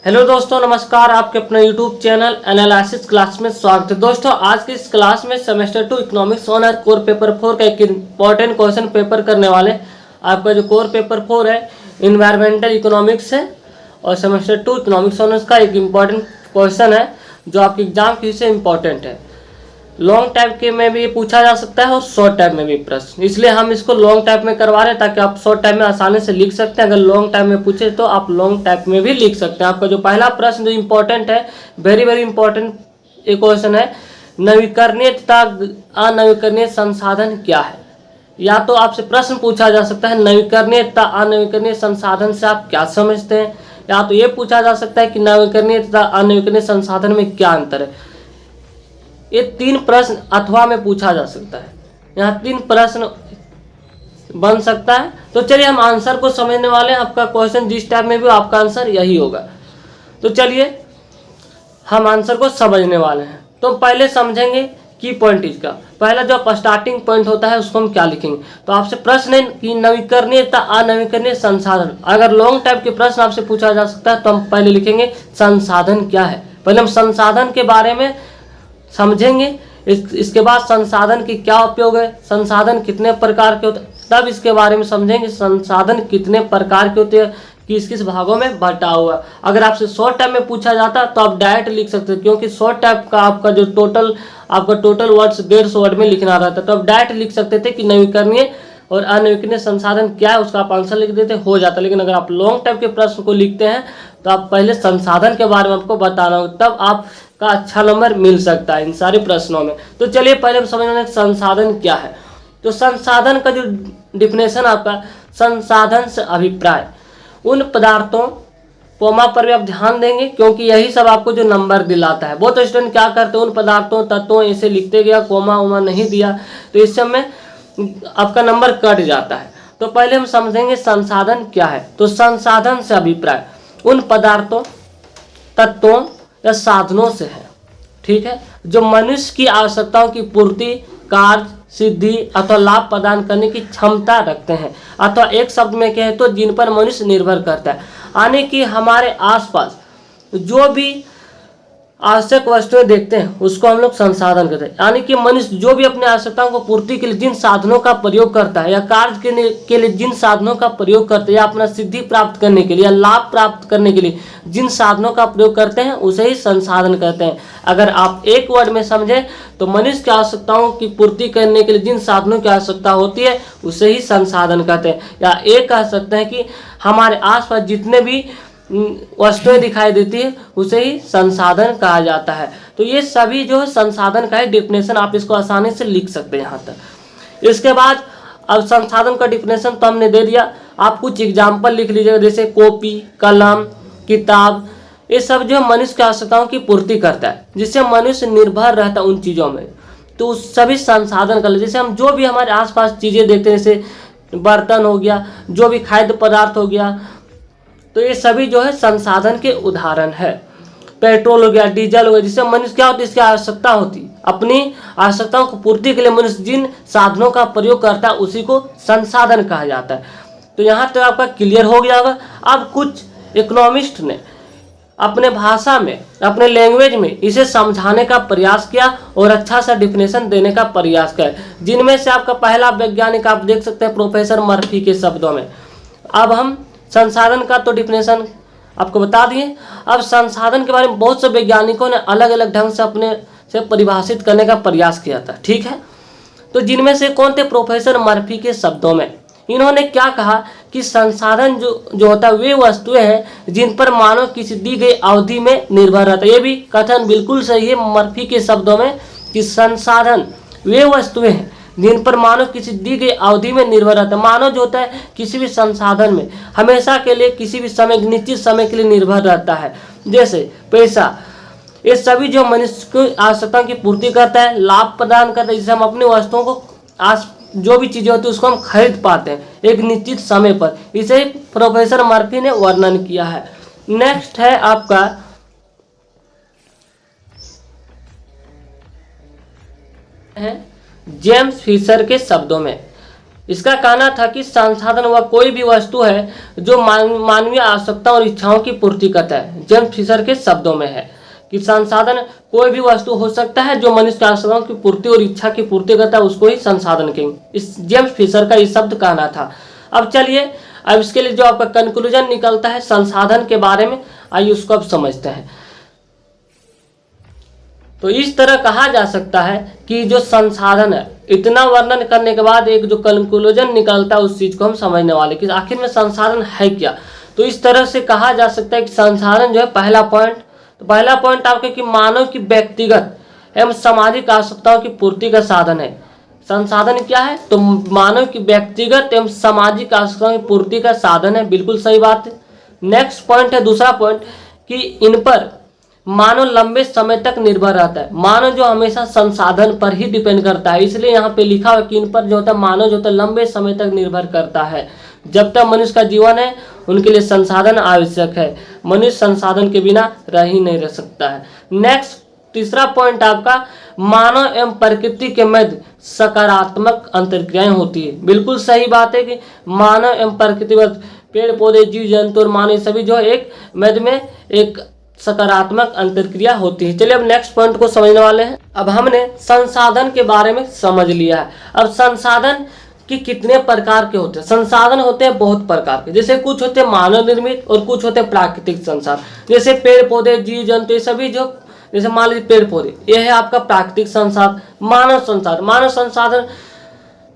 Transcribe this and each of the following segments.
Hello दोस्तों, नमस्कार। आपके अपने यूट्यूब चैनल एनालिसिस क्लास में स्वागत है। दोस्तों, आज की इस क्लास में semester 2 economics honour core paper 4 का एक इंपॉर्टेंट क्वेश्चन पेपर करने वाले। आपका जो कोर पेपर 4 है इन्वायरमेंटल इकोनॉमिक्स है और सेमेस्टर 2 इकोनॉमिक्स ऑनर्स का एक इम्पॉर्टेंट क्वेश्चन है जो आपके एग्जाम की से इम्पॉर्टेंट है। लॉन्ग टाइप के में भी पूछा जा सकता है और शॉर्ट टाइप में भी प्रश्न, इसलिए हम इसको लॉन्ग टाइप में करवा रहे हैं ताकि आप शॉर्ट टाइप में आसानी से लिख सकते हैं। अगर लॉन्ग टाइप में पूछे तो आप लॉन्ग टाइप में भी लिख सकते हैं। आपका जो पहला प्रश्न जो इम्पोर्टेंट है, वेरी वेरी इंपॉर्टेंट एक क्वेश्चन है, नवीकरणीय तथा अनवीकरणीय संसाधन क्या है। या तो आपसे प्रश्न पूछा जा सकता है नवीकरणीय तथा अनवीकरणीय संसाधन से आप क्या समझते हैं, या तो ये पूछा जा सकता है कि नवीकरणीय तथा अनवीकरणीय संसाधन में क्या अंतर है। ये 3 प्रश्न अथवा में पूछा जा सकता है। यहाँ 3 प्रश्न बन सकता है। तो चलिए हम आंसर को समझने वाले हैं। आपका क्वेश्चन जिस टाइप में भी आपका आंसर यही होगा। तो चलिए हम आंसर को समझने वाले हैं। तो पहले समझेंगे की पॉइंट इसका। पहला जो स्टार्टिंग पॉइंट होता है उसको हम क्या लिखेंगे। तो आपसे प्रश्न है कि नवीकरणीय तथा अनवीकरणीय संसाधन। अगर लॉन्ग टाइप के प्रश्न आपसे पूछा जा सकता है तो हम पहले लिखेंगे संसाधन क्या है। पहले हम संसाधन के बारे में समझेंगे। इसके बाद संसाधन की क्या उपयोग है, संसाधन कितने प्रकार के होते हैं, तब इसके बारे में समझेंगे संसाधन कितने प्रकार के होते हैं, किस किस भागों में बटा हुआ। अगर आपसे शॉर्ट टाइप में पूछा जाता तो आप डायरेक्ट लिख सकते हैं, क्योंकि शॉर्ट टाइप का आपका जो टोटल वर्ड्स 150 वर्ड में लिखना रहता है। तो आप डायरेक्ट लिख सकते थे कि नवीकरणीय और अनवीकरणीय संसाधन क्या है, उसका आप आंसर लिख देते हो जाता। लेकिन अगर आप लॉन्ग टाइप के प्रश्न को लिखते हैं तो आप पहले संसाधन के बारे में आपको बताना होगा, तब आपका अच्छा नंबर मिल सकता है इन सारे प्रश्नों में। तो चलिए पहले हम समझना संसाधन क्या है। तो संसाधन का जो डिफिनेशन आपका, संसाधन से अभिप्राय उन पदार्थों, कोमा पर भी आप ध्यान देंगे क्योंकि यही सब आपको जो नंबर दिलाता है। बहुत स्टूडेंट क्या करते हैं उन पदार्थों तत्वों ऐसे लिखते गया, कोमा उमा नहीं दिया, तो इस समय आपका नंबर कट जाता है। तो पहले हम समझेंगे संसाधन क्या है। तो संसाधन से अभिप्राय उन पदार्थों, तत्वों या साधनों से है, ठीक है, जो मनुष्य की आवश्यकताओं की पूर्ति, कार्य सिद्धि अथवा लाभ प्रदान करने की क्षमता रखते हैं, अथवा एक शब्द में कहें तो जिन पर मनुष्य निर्भर करता है। यानी कि हमारे आसपास जो भी आवश्यक वस्तुएं देखते हैं उसको हम लोग संसाधन कहते हैं। यानी कि मनुष्य जो भी अपनी आवश्यकताओं को पूर्ति के लिए जिन साधनों का प्रयोग करता है, या कार्य के लिए जिन साधनों का प्रयोग करते हैं, या अपना सिद्धि प्राप्त करने के लिए या लाभ प्राप्त करने के लिए जिन साधनों का प्रयोग करते हैं उसे ही संसाधन कहते हैं। अगर आप एक वर्ड में समझें तो मनुष्य की आवश्यकताओं की पूर्ति करने के लिए जिन साधनों की आवश्यकता होती है उसे ही संसाधन कहते हैं। या एक कह सकते हैं कि हमारे आसपास जितने भी वस्तुएं दिखाई देती है उसे ही संसाधन कहा जाता है। तो ये सभी जो है संसाधन का एक डिफिनेशन, आप इसको आसानी से लिख सकते हैं यहाँ तक। इसके बाद अब संसाधन का डिफिनेशन तो हमने दे दिया, आप कुछ एग्जाम्पल लिख लीजिएगा, जैसे कॉपी, कलम, किताब, ये सब जो मनुष्य की आवश्यकताओं की पूर्ति करता है, जिससे मनुष्य निर्भर रहता है उन चीज़ों में। तो उस सभी संसाधन कर, जैसे हम जो भी हमारे आसपास चीज़ें देखते हैं, जैसे बर्तन हो गया, जो भी खाद्य पदार्थ हो गया, तो ये सभी जो है संसाधन के उदाहरण है। पेट्रोल हो गया, डीजल हो गया, जिससे मनुष्य क्या होती है, इसकी आवश्यकता होती है। अपनी आवश्यकताओं को पूर्ति के लिए मनुष्य जिन साधनों का प्रयोग करता है उसी को संसाधन कहा जाता है। तो यहाँ तो आपका क्लियर हो गया होगा। अब कुछ इकोनॉमिस्ट ने अपने भाषा में, अपने लैंग्वेज में इसे समझाने का प्रयास किया और अच्छा सा डिफिनेशन देने का प्रयास किया, जिनमें से आपका पहला वैज्ञानिक आप देख सकते हैं प्रोफेसर मर्फी के शब्दों में। अब हम संसाधन का तो डिफिनेशन आपको बता दिए। अब संसाधन के बारे में बहुत से वैज्ञानिकों ने अलग अलग ढंग से अपने से परिभाषित करने का प्रयास किया था, ठीक है। तो जिनमें से कौन थे, प्रोफेसर मर्फी के शब्दों में इन्होंने क्या कहा कि संसाधन जो होता है वे वस्तुएं हैं जिन पर मानव किसी दी गई अवधि में निर्भर रहता है। ये भी कथन बिल्कुल सही है मर्फी के शब्दों में कि संसाधन वे वस्तुएं हैं जिन पर मानव किसी दी गई अवधि में निर्भर रहता है। मानव जो होता है किसी भी संसाधन में हमेशा के लिए, किसी भी समय, निश्चित समय के लिए निर्भर रहता है। जैसे पैसा, ये सभी जो मनुष्य की आवश्यकता की पूर्ति करता है, लाभ प्रदान करता है, जिससे हम अपनी वस्तुओं को जो भी चीजें होती है उसको हम खरीद पाते हैं एक निश्चित समय पर। इसे प्रोफेसर मर्फी ने वर्णन किया है। नेक्स्ट है आपका जेम्स फिशर के शब्दों में। इसका कहना था कि संसाधन वह कोई भी वस्तु है जो मानवीय आवश्यकताओं और इच्छाओं की पूर्ति करता है। जेम्स फिशर के शब्दों में है कि संसाधन कोई भी वस्तु हो सकता है जो मनुष्य की आवश्यकताओं की पूर्ति और इच्छा की पूर्ति करता है, उसको ही संसाधन कहेंगे। इस जेम्स फिशर का ये शब्द कहना था। अब चलिए, अब इसके लिए जो आपका कंक्लूजन निकलता है संसाधन के बारे में, आइए उसको अब समझते हैं। तो इस तरह कहा जा सकता है कि जो संसाधन है, इतना वर्णन करने के बाद एक जो कंक्लूजन निकलता है उस चीज को हम समझने वाले कि आखिर में संसाधन है क्या। तो इस तरह से कहा जा सकता है कि संसाधन जो है, पहला पॉइंट, तो पहला पॉइंट आपके कि मानव की व्यक्तिगत एवं सामाजिक आवश्यकताओं की पूर्ति का साधन है। संसाधन क्या है? तो मानव की व्यक्तिगत एवं सामाजिक आवश्यकताओं की पूर्ति का साधन है। बिल्कुल सही बात है। नेक्स्ट पॉइंट है, दूसरा पॉइंट, कि इन पर मानव लंबे समय तक निर्भर रहता है। मानव जो हमेशा संसाधन पर ही डिपेंड करता है, इसलिए यहाँ पे लिखा हुआ कि इन पर जो होता है मानव जो होता है लंबे समय तक निर्भर करता है। जब तक मनुष्य का जीवन है उनके लिए संसाधन आवश्यक है। मनुष्य संसाधन के बिना रह ही नहीं रह सकता है। नेक्स्ट, तीसरा पॉइंट आपका, मानव एवं प्रकृति के मध्य सकारात्मक अंतर्क्रियाएं होती है। बिल्कुल सही बात है कि मानव एवं प्रकृति मध्य, पेड़ पौधे, जीव जंतु और मानव सभी जो एक मध्य में एक सकारात्मक अंतर्क्रिया होती है। चलिए अब नेक्स्ट पॉइंट को समझने वाले हैं। अब हमने संसाधन के बारे में समझ लिया है। अब संसाधन कि कितने प्रकार के होते हैं। संसाधन होते हैं बहुत प्रकार के, जैसे कुछ होते हैं मानव निर्मित और कुछ होते हैं प्राकृतिक संसाधन। जैसे पेड़ पौधे, जीव जंतु, ये सभी जो, जैसे मान लीजिए पेड़ पौधे, ये है आपका प्राकृतिक संसाधन। मानव संसाधन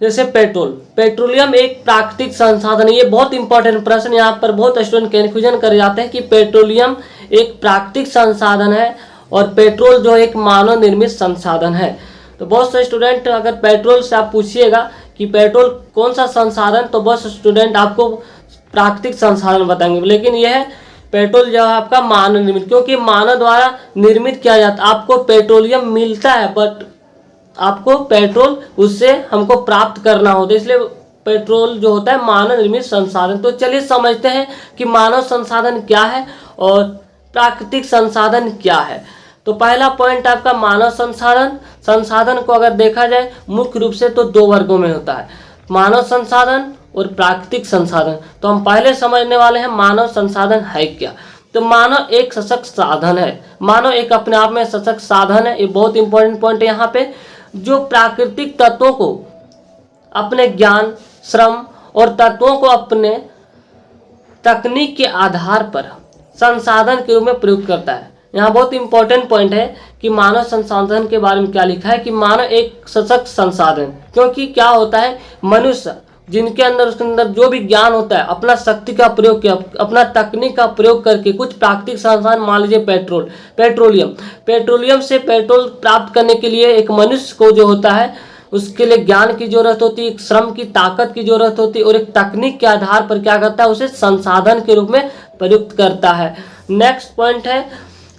जैसे पेट्रोल, पेट्रोलियम एक प्राकृतिक संसाधन है। ये बहुत इंपॉर्टेंट प्रश्न यहाँ पर बहुत स्टूडेंट कंफ्यूजन कर जाते हैं कि पेट्रोलियम एक प्राकृतिक संसाधन है और पेट्रोल जो एक मानव निर्मित संसाधन है। तो बहुत से स्टूडेंट अगर पेट्रोल से आप पूछिएगा कि पेट्रोल कौन सा संसाधन, तो बहुत स्टूडेंट आपको प्राकृतिक संसाधन बताएंगे, लेकिन यह है पेट्रोल जो है आपका मानव निर्मित, क्योंकि मानव द्वारा निर्मित किया जाता है। आपको पेट्रोलियम मिलता है बट आपको पेट्रोल उससे हमको प्राप्त करना होता है, इसलिए पेट्रोल जो होता है मानव निर्मित संसाधन। तो चलिए समझते हैं कि मानव संसाधन क्या है और प्राकृतिक संसाधन क्या है। तो पहला पॉइंट आपका मानव संसाधन। संसाधन को अगर देखा जाए मुख्य रूप से तो दो वर्गों में होता है, मानव संसाधन और प्राकृतिक संसाधन। तो हम पहले समझने वाले हैं मानव संसाधन है क्या। तो मानव एक सशक्त साधन है। मानव एक अपने आप में सशक्त साधन है। ये बहुत इंपॉर्टेंट पॉइंट है यहाँ पे, जो प्राकृतिक तत्वों को अपने ज्ञान, श्रम और तत्वों को अपने तकनीक के आधार पर संसाधन के रूप में प्रयोग करता है। यहाँ बहुत इंपॉर्टेंट पॉइंट है कि मानव संसाधन के बारे में क्या लिखा है कि मानव एक सशक्त संसाधन, क्योंकि क्या होता है मनुष्य जिनके अंदर, उसके अंदर जो भी ज्ञान होता है, अपना शक्ति का प्रयोग किया, अपना तकनीक का प्रयोग करके कुछ प्राकृतिक संसाधन, मान लीजिए पेट्रोलियम से पेट्रोल प्राप्त करने के लिए एक मनुष्य को जो होता है उसके लिए ज्ञान की जरूरत होती है, श्रम की, ताकत की जरूरत होती है और एक तकनीक के आधार पर क्या करता है, उसे संसाधन के रूप में प्रयुक्त करता है। नेक्स्ट पॉइंट है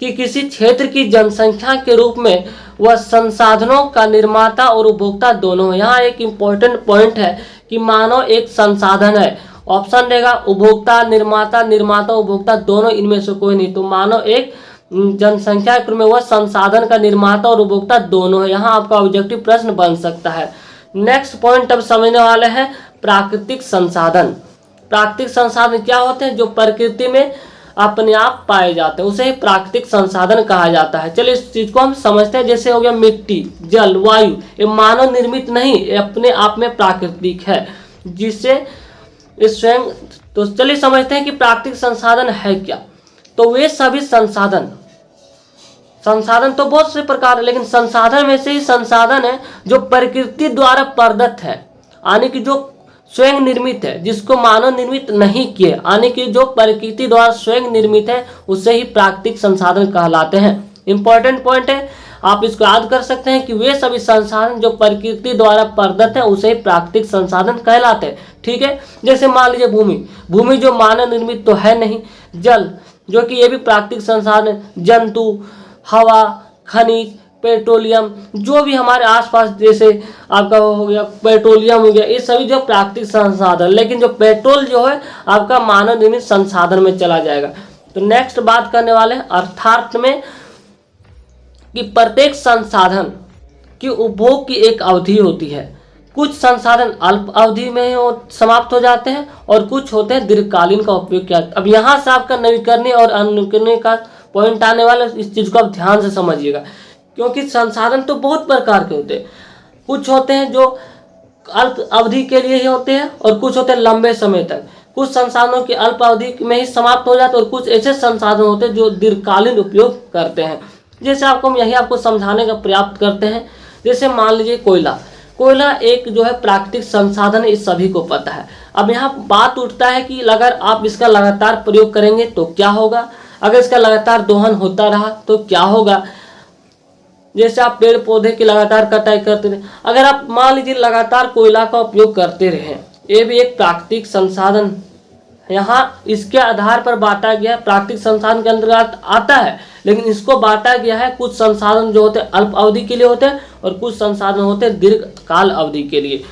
कि किसी क्षेत्र की जनसंख्या के रूप में वह संसाधनों का निर्माता और उपभोक्ता दोनों है। यहाँ एक इम्पोर्टेंट पॉइंट है कि मानव एक संसाधन है। ऑप्शन रहेगा उपभोक्ता, निर्माता उपभोक्ता दोनों, इनमें से कोई नहीं। तो मानव एक जनसंख्या के रूप में वह संसाधन का निर्माता और उपभोक्ता दोनों है। यहाँ आपका ऑब्जेक्टिव प्रश्न बन सकता है। नेक्स्ट पॉइंट अब समझने वाले हैं प्राकृतिक संसाधन। प्राकृतिक संसाधन क्या होते हैं? जो प्रकृति में अपने आप पाए जाते हैं, उसे प्राकृतिक संसाधन कहा जाता है। चलिए इस चीज को हम समझते हैं। जैसे हो गया मिट्टी, जल, वायु, ये मानव निर्मित नहीं, ये अपने आप में प्राकृतिक है, जिससे इस स्वयं। तो चलिए समझते हैं कि प्राकृतिक संसाधन है क्या। तो वे सभी संसाधन तो बहुत से प्रकार है, लेकिन संसाधन में से ही संसाधन है जो प्रकृति द्वारा प्रदत्त है, यानी कि जो स्वयं निर्मित है, जिसको मानव निर्मित नहीं किए, यानी कि जो प्रकृति द्वारा स्वयं निर्मित है, उसे ही प्राकृतिक संसाधन कहलाते हैं। इंपॉर्टेंट पॉइंट है, आप इसको याद कर सकते हैं कि वे सभी संसाधन जो प्रकृति द्वारा प्रदत्त है उसे ही प्राकृतिक संसाधन कहलाते हैं। ठीक है, जैसे मान लीजिए भूमि जो मानव निर्मित तो है नहीं। जल जो कि ये भी प्राकृतिक संसाधन, जंतु, हवा, खनिज, पेट्रोलियम, जो भी हमारे आसपास, जैसे आपका हो गया पेट्रोलियम हो गया, ये सभी जो प्राकृतिक संसाधन, लेकिन जो पेट्रोल जो है आपका मानव निर्मित संसाधन में चला जाएगा। तो नेक्स्ट बात करने वाले हैं अर्थार्थ में कि प्रत्येक संसाधन की उपभोग की एक अवधि होती है। कुछ संसाधन अल्प अवधि में समाप्त हो जाते हैं और कुछ होते हैं दीर्घकालीन का उपयोग किया। अब यहाँ से आपका नवीकरणीय और अनवीकरणीय का पॉइंट आने वाला, इस चीज़ को आप ध्यान से समझिएगा, क्योंकि संसाधन तो बहुत प्रकार के होते हैं। कुछ होते हैं जो अल्प अवधि के लिए ही होते हैं और कुछ होते हैं लंबे समय तक। कुछ संसाधनों की अल्प अवधि में ही समाप्त हो जाते हैं और कुछ ऐसे संसाधन होते हैं जो दीर्घकालीन उपयोग करते हैं। जैसे आपको हम यही आपको समझाने का प्रयास करते हैं। जैसे मान लीजिए कोयला एक जो है प्राकृतिक संसाधन है, इस सभी को पता है। अब यहाँ बात उठता है कि अगर आप इसका लगातार प्रयोग करेंगे तो क्या होगा, अगर इसका लगातार दोहन होता रहा तो क्या होगा। जैसे आप पेड़ पौधे की लगातार कटाई करते रहे, अगर आप मान लीजिए लगातार कोयला का उपयोग करते रहे, ये भी एक प्राकृतिक संसाधन यहाँ इसके आधार पर बांटा गया है, प्राकृतिक संसाधन के अंतर्गत आता है, लेकिन इसको बांटा गया है। कुछ संसाधन जो होते हैं अल्प अवधि के लिए होते हैं और कुछ संसाधन होते हैं दीर्घकाल अवधि के लिए।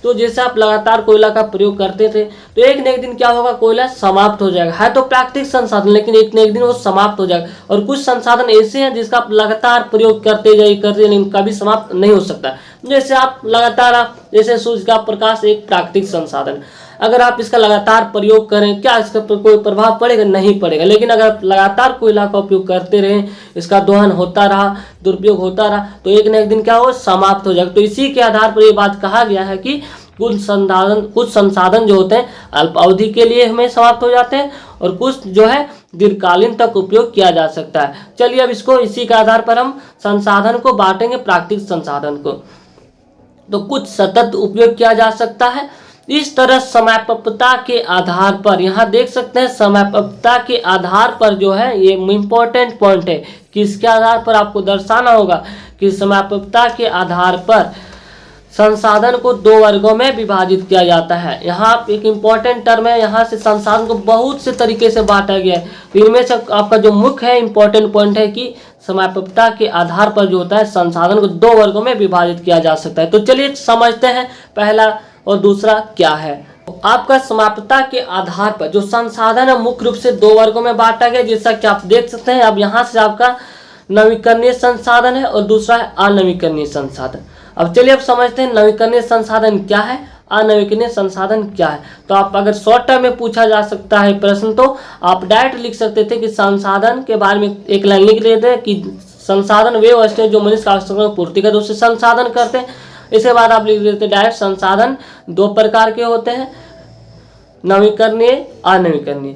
तो जैसे आप लगातार कोयला का प्रयोग करते थे तो एक न एक दिन क्या होगा, कोयला समाप्त हो जाएगा। है तो प्राकृतिक संसाधन, लेकिन एक न एक दिन वो समाप्त हो जाएगा। और कुछ संसाधन ऐसे हैं जिसका आप लगातार प्रयोग करते जाइए लेकिन कभी समाप्त नहीं हो सकता। जैसे आप लगातार जैसे सूर्य का प्रकाश एक प्राकृतिक संसाधन, अगर आप इसका लगातार प्रयोग करें क्या इसका कोई प्रभाव पड़ेगा, नहीं पड़ेगा। लेकिन अगर आप लगातार कोयला का उपयोग करते रहें, इसका दोहन होता रहा, दुरुपयोग होता रहा, तो एक न एक दिन क्या हो, समाप्त हो जाएगा। तो इसी के आधार पर ये बात कहा गया है कि कुछ संसाधन जो होते हैं अल्प अवधि के लिए हमें समाप्त हो जाते हैं और कुछ जो है दीर्घकालीन तक उपयोग किया जा सकता है। चलिए अब इसको इसी के आधार पर हम संसाधन को बांटेंगे, प्राकृतिक संसाधन को। तो कुछ सतत उपयोग किया जा सकता है। इस तरह समयापन्नता के आधार पर, यहाँ देख सकते हैं समयापन्नता के आधार पर जो है ये इम्पोर्टेंट पॉइंट है कि इसके आधार पर आपको दर्शाना होगा कि समयापन्नता के आधार पर संसाधन को दो वर्गों में विभाजित किया जाता है। यहाँ एक इम्पोर्टेंट टर्म है, यहाँ से संसाधन को बहुत से तरीके से बांटा गया है। तो इनमें से आपका जो मुख्य है इम्पोर्टेंट पॉइंट है कि समयापन्नता के आधार पर जो होता है संसाधन को दो वर्गों में विभाजित किया जा सकता है। तो चलिए समझते हैं पहला और दूसरा क्या है। आपका समाप्तता के आधार पर जो संसाधन है मुख्य रूप से दो वर्गों में बांटा गया, जैसा कि आप देख सकते हैं। अब यहाँ से आपका नवीकरणीय संसाधन है और दूसरा है अनवीकरणीय संसाधन। अब चलिए अब समझते हैं नवीकरणीय संसाधन क्या है, अनवीकरणीय संसाधन क्या है। तो आप अगर शॉर्ट टर्म में पूछा जा सकता है प्रश्न तो आप डायरेक्ट लिख सकते थे कि संसाधन के बारे में एक लाइन लिख लेते हैं कि संसाधन वे वस्तु हैं जो मनुष्य आवश्यकताओं की पूर्ति करते उससे संसाधन करते हैं। इसके बाद आप लिख देते डायरेक्ट संसाधन दो प्रकार के होते हैं, नवीकरणीय अनवीकरणीय।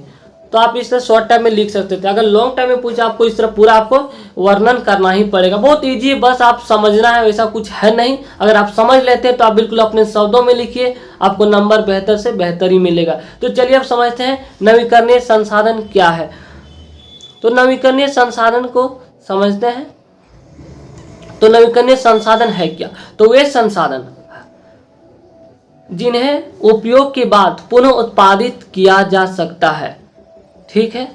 तो आप इस तरह शॉर्ट टर्म में लिख सकते थे। अगर लॉन्ग टर्म में पूछा आपको इस तरह पूरा आपको वर्णन करना ही पड़ेगा। बहुत इजी है, बस आप समझना है, वैसा कुछ है नहीं। अगर आप समझ लेते हैं तो आप बिल्कुल अपने शब्दों में लिखिए, आपको नंबर बेहतर से बेहतर ही मिलेगा। तो चलिए अब समझते हैं नवीकरणीय संसाधन क्या है। तो नवीकरणीय संसाधन को समझते हैं। तो नवीकरणीय संसाधन है क्या, तो वे संसाधन जिन्हें उपयोग के बाद पुनः उत्पादित किया जा सकता है। ठीक है,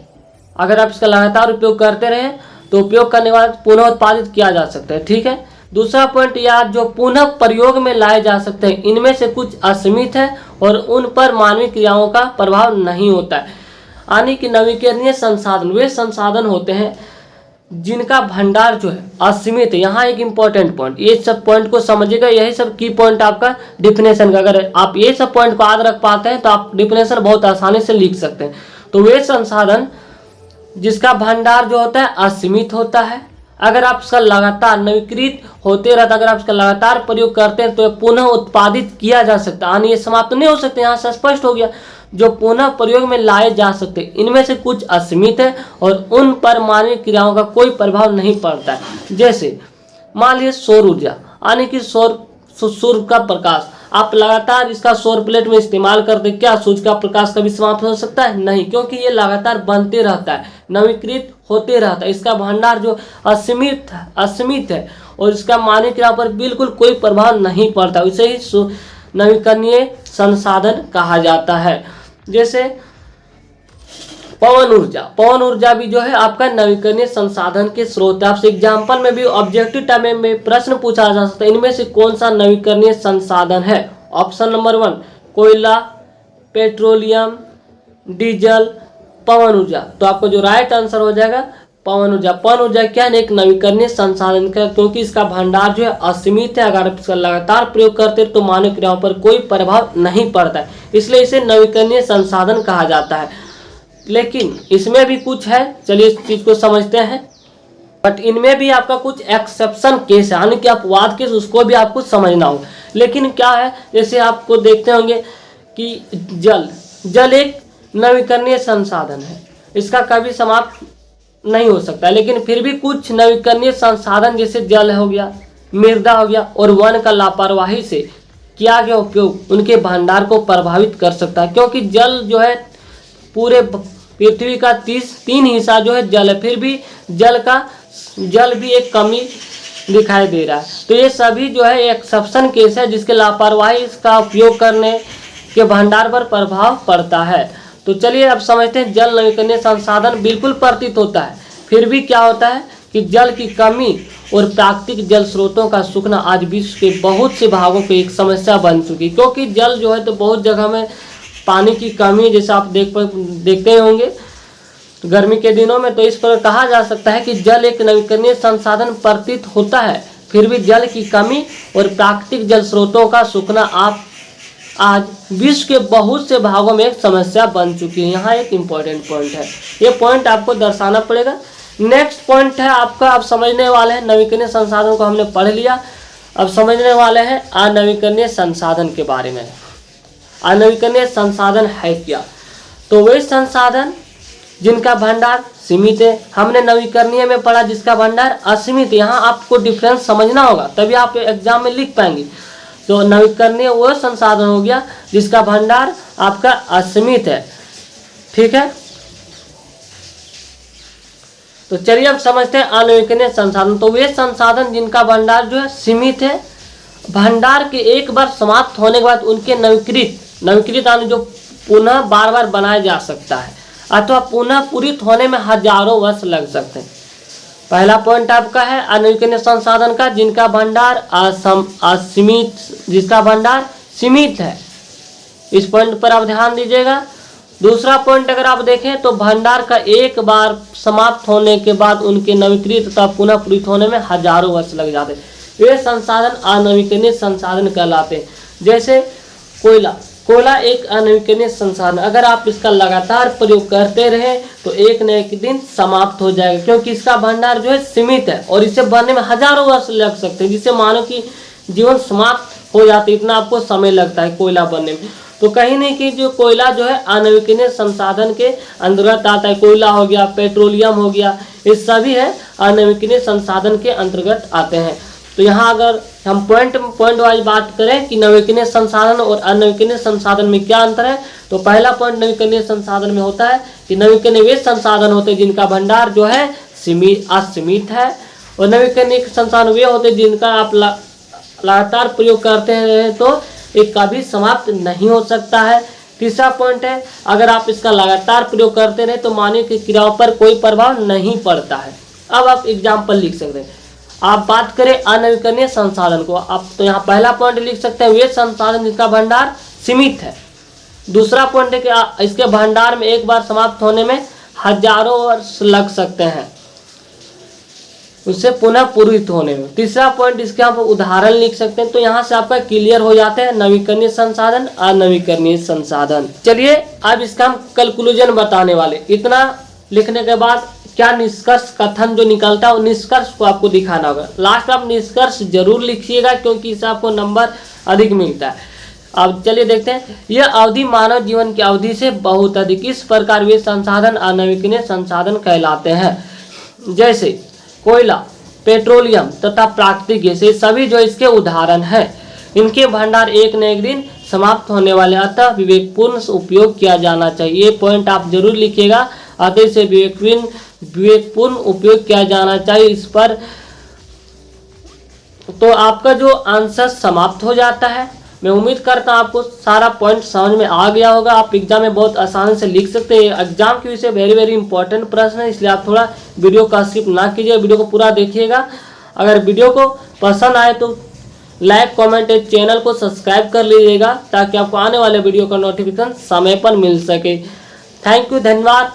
अगर आप इसका लगातार उपयोग करते रहे तो उपयोग करने के बाद पुनः उत्पादित किया जा सकता है। ठीक है, दूसरा पॉइंट याद, जो पुनः प्रयोग में लाए जा सकते हैं, इनमें से कुछ असीमित है और उन पर मानवीय क्रियाओं का प्रभाव नहीं होता है। यानी कि नवीकरणीय संसाधन वे संसाधन होते हैं जिनका भंडार जो है असीमित है। यहाँ एक इम्पोर्टेंट पॉइंट, ये सब पॉइंट को समझिएगा, यही सब की पॉइंट आपका डिफिनेशन का। अगर आप ये सब पॉइंट को याद रख पाते हैं तो आप डिफिनेशन बहुत आसानी से लिख सकते हैं। तो वे संसाधन जिसका भंडार जो होता है असीमित होता है, अगर आप इसका लगातार नवीकृत होते रहता, अगर आप इसका लगातार प्रयोग करते हैं तो पुनः उत्पादित किया जा सकता है, यानी ये समाप्त नहीं हो सकते। यहाँ से स्पष्ट हो गया, जो पुनः प्रयोग में लाए जा सकते इनमें से कुछ असीमित है और उन पर मानवीय क्रियाओं का कोई प्रभाव नहीं पड़ता है। जैसे मान लीजिए सौर ऊर्जा, यानी कि सूर्य का प्रकाश, आप लगातार इसका सौर प्लेट में इस्तेमाल करते, क्या सूर्य का प्रकाश कभी समाप्त हो सकता है? नहीं, क्योंकि ये लगातार बनते रहता है, नवीकृत होते रहता है। इसका भंडार जो असीमित है और इसका मानवीय क्रिया पर बिल्कुल कोई प्रभाव नहीं पड़ता। इसे ही नवीकरणीय संसाधन कहा जाता है। जैसे पवन ऊर्जा भी जो है आपका नवीकरणीय संसाधन के स्रोत है। आपसे एग्जाम्पल में भी ऑब्जेक्टिव टाइम में प्रश्न पूछा जा सकता है, इनमें से कौन सा नवीकरणीय संसाधन है? ऑप्शन नंबर 1 कोयला, पेट्रोलियम, डीजल, पवन ऊर्जा। तो आपको जो राइट आंसर हो जाएगा पवन ऊर्जा क्या है, एक नवीकरणीय संसाधन का, क्योंकि इसका भंडार जो है असीमित है। अगर आप इसका लगातार प्रयोग करते हैं तो मानव क्रियाओं पर कोई प्रभाव नहीं पड़ता है, इसलिए इसे नवीकरणीय संसाधन कहा जाता है। लेकिन इसमें भी कुछ है, चलिए इस चीज को समझते हैं। बट इनमें भी आपका कुछ एक्सेप्शन केस है, यानी कि अपवाद केस, उसको भी आपको समझना होगा। लेकिन क्या है, जैसे आपको देखते होंगे कि जल एक नवीकरणीय संसाधन है, इसका कभी समाप्त नहीं हो सकता। लेकिन फिर भी कुछ नवीकरणीय संसाधन जैसे जल हो गया, मृदा हो गया और वन का लापरवाही से किया गया उपयोग उनके भंडार को प्रभावित कर सकता है, क्योंकि जल जो है पूरे पृथ्वी का 3 हिस्सा जो है जल है, फिर भी जल भी एक कमी दिखाई दे रहा है। तो ये सभी जो है एक्सेप्शन केस है जिसके लापरवाही इसका उपयोग करने के भंडार पर प्रभाव पड़ता है। तो चलिए अब समझते हैं, जल नवीकरणीय संसाधन बिल्कुल प्रतीत होता है, फिर भी क्या होता है कि जल की कमी और प्राकृतिक जल स्रोतों का सूखना आज विश्व के बहुत से भागों की एक समस्या बन चुकी है। क्योंकि जल जो है तो बहुत जगह में पानी की कमी, जैसे आप देखते ही होंगे गर्मी के दिनों में, तो इस पर कहा जा सकता है कि जल एक नवीकरणीय संसाधन प्रतीत होता है, फिर भी जल की कमी और प्राकृतिक जल स्रोतों का सूखना आज विश्व के बहुत से भागों में एक समस्या बन चुकी है। यहाँ एक इम्पोर्टेंट पॉइंट है, ये पॉइंट आपको दर्शाना पड़ेगा। नेक्स्ट पॉइंट है आपका, आप समझने वाले हैं, नवीकरणीय संसाधन को हमने पढ़ लिया, अब समझने वाले हैं अनवीकरणीय संसाधन के बारे में। अनवीकरणीय संसाधन है क्या? तो वे संसाधन जिनका भंडार सीमित है। हमने नवीकरणीय में पढ़ा जिसका भंडार असीमित है। यहाँ आपको डिफरेंस समझना होगा, तभी आप एग्जाम में लिख पाएंगे। तो नवीकरणीय वो संसाधन हो गया जिसका भंडार आपका असीमित है, ठीक है। तो चलिए अब समझते हैं अनवीकरणीय संसाधन। तो वे संसाधन जिनका भंडार जो है सीमित है, भंडार के एक बार समाप्त होने के बाद उनके नवीकृत यानी जो पुनः बार बार बनाया जा सकता है अथवा पुनः पूरित होने में हजारों वर्ष लग सकते हैं। पहला पॉइंट आपका है अनवीकरणीय संसाधन का जिनका भंडार असीमित, जिसका भंडार सीमित है। इस पॉइंट पर आप ध्यान दीजिएगा। दूसरा पॉइंट अगर आप देखें तो भंडार का एक बार समाप्त होने के बाद उनके नवीकृत तथा पुनः पूरित होने में हजारों वर्ष लग जाते हैं। वे संसाधन अनवीकरणीय संसाधन कहलाते हैं। जैसे कोयला एक अनवीकरणीय संसाधन, अगर आप इसका लगातार प्रयोग करते रहे तो एक न एक दिन समाप्त हो जाएगा, क्योंकि इसका भंडार जो है सीमित है और इसे बनने में हजारों वर्ष लग सकते हैं, जिससे मानो कि जीवन समाप्त हो जाता है, इतना आपको समय लगता है कोयला बनने में। तो कहीं नहीं कि जो कोयला जो है अनवीकरणीय संसाधन के अंतर्गत आता है। कोयला हो गया, पेट्रोलियम हो गया, ये सभी है अनवीकरणीय संसाधन के अंतर्गत आते हैं। तो यहाँ अगर हम पॉइंट वाइज बात करें कि नवीकरणीय संसाधन और अनवीकरणीय संसाधन में क्या अंतर है, तो पहला पॉइंट नवीकरणीय संसाधन में होता है कि नवीकरणीय वे संसाधन होते हैं जिनका भंडार जो है असीमित है, और नवीकरणीय संसाधन वे होते हैं जिनका आप लगातार प्रयोग करते हैं तो एक कभी समाप्त नहीं हो सकता है। तीसरा पॉइंट है अगर आप इसका लगातार प्रयोग करते रहे तो मानव की क्रियाओं पर कोई प्रभाव नहीं पड़ता है। अब आप एग्जाम्पल लिख सकते हैं। आप बात करें अनवीकरणीय संसाधन को, आप तो यहाँ पहला पॉइंट लिख सकते हैं वे संसाधन जिसका भंडार सीमित है। दूसरा पॉइंट है कि इसके भंडार में एक बार समाप्त होने में हजारों वर्ष लग सकते हैं उससे पुनः पूरित होने में। तीसरा पॉइंट इसके आप उदाहरण लिख सकते हैं। तो यहाँ से आपका क्लियर हो जाता है नवीकरणीय संसाधन अनवीकरणीय संसाधन। चलिए अब इसका हम कंक्लूजन बताने वाले। इतना लिखने के बाद क्या निष्कर्ष कथन जो निकलता है निष्कर्ष को आपको दिखाना होगा। लास्ट आप निष्कर्ष जरूर लिखिएगा क्योंकि इससे आपको नंबर अधिक मिलता है। अब चलिए देखते हैं। यह अवधि मानव जीवन की अवधि से बहुत अधिक, इस प्रकार वे संसाधन अनवीकरणीय संसाधन कहलाते हैं। जैसे कोयला, पेट्रोलियम तथा प्राकृतिक गैस, ये सभी जो इसके उदाहरण हैं। इनके भंडार एक न एक दिन समाप्त होने वाले, अतः विवेकपूर्ण उपयोग किया जाना चाहिए। ये पॉइंट आप जरूर लिखिएगा, अतः से विवेकपूर्ण उपयोग किया जाना चाहिए इस पर। तो आपका जो आंसर समाप्त हो जाता है। मैं उम्मीद करता हूँ आपको सारा पॉइंट समझ में आ गया होगा। आप एग्जाम में बहुत आसानी से लिख सकते हैं। एग्जाम की विषय वेरी इंपॉर्टेंट प्रश्न है, इसलिए आप थोड़ा वीडियो का स्किप ना कीजिए, वीडियो को पूरा देखिएगा। अगर वीडियो को पसंद आए तो लाइक, कमेंट, चैनल को सब्सक्राइब कर लीजिएगा ताकि आपको आने वाले वीडियो का नोटिफिकेशन समय पर मिल सके। थैंक यू, धन्यवाद।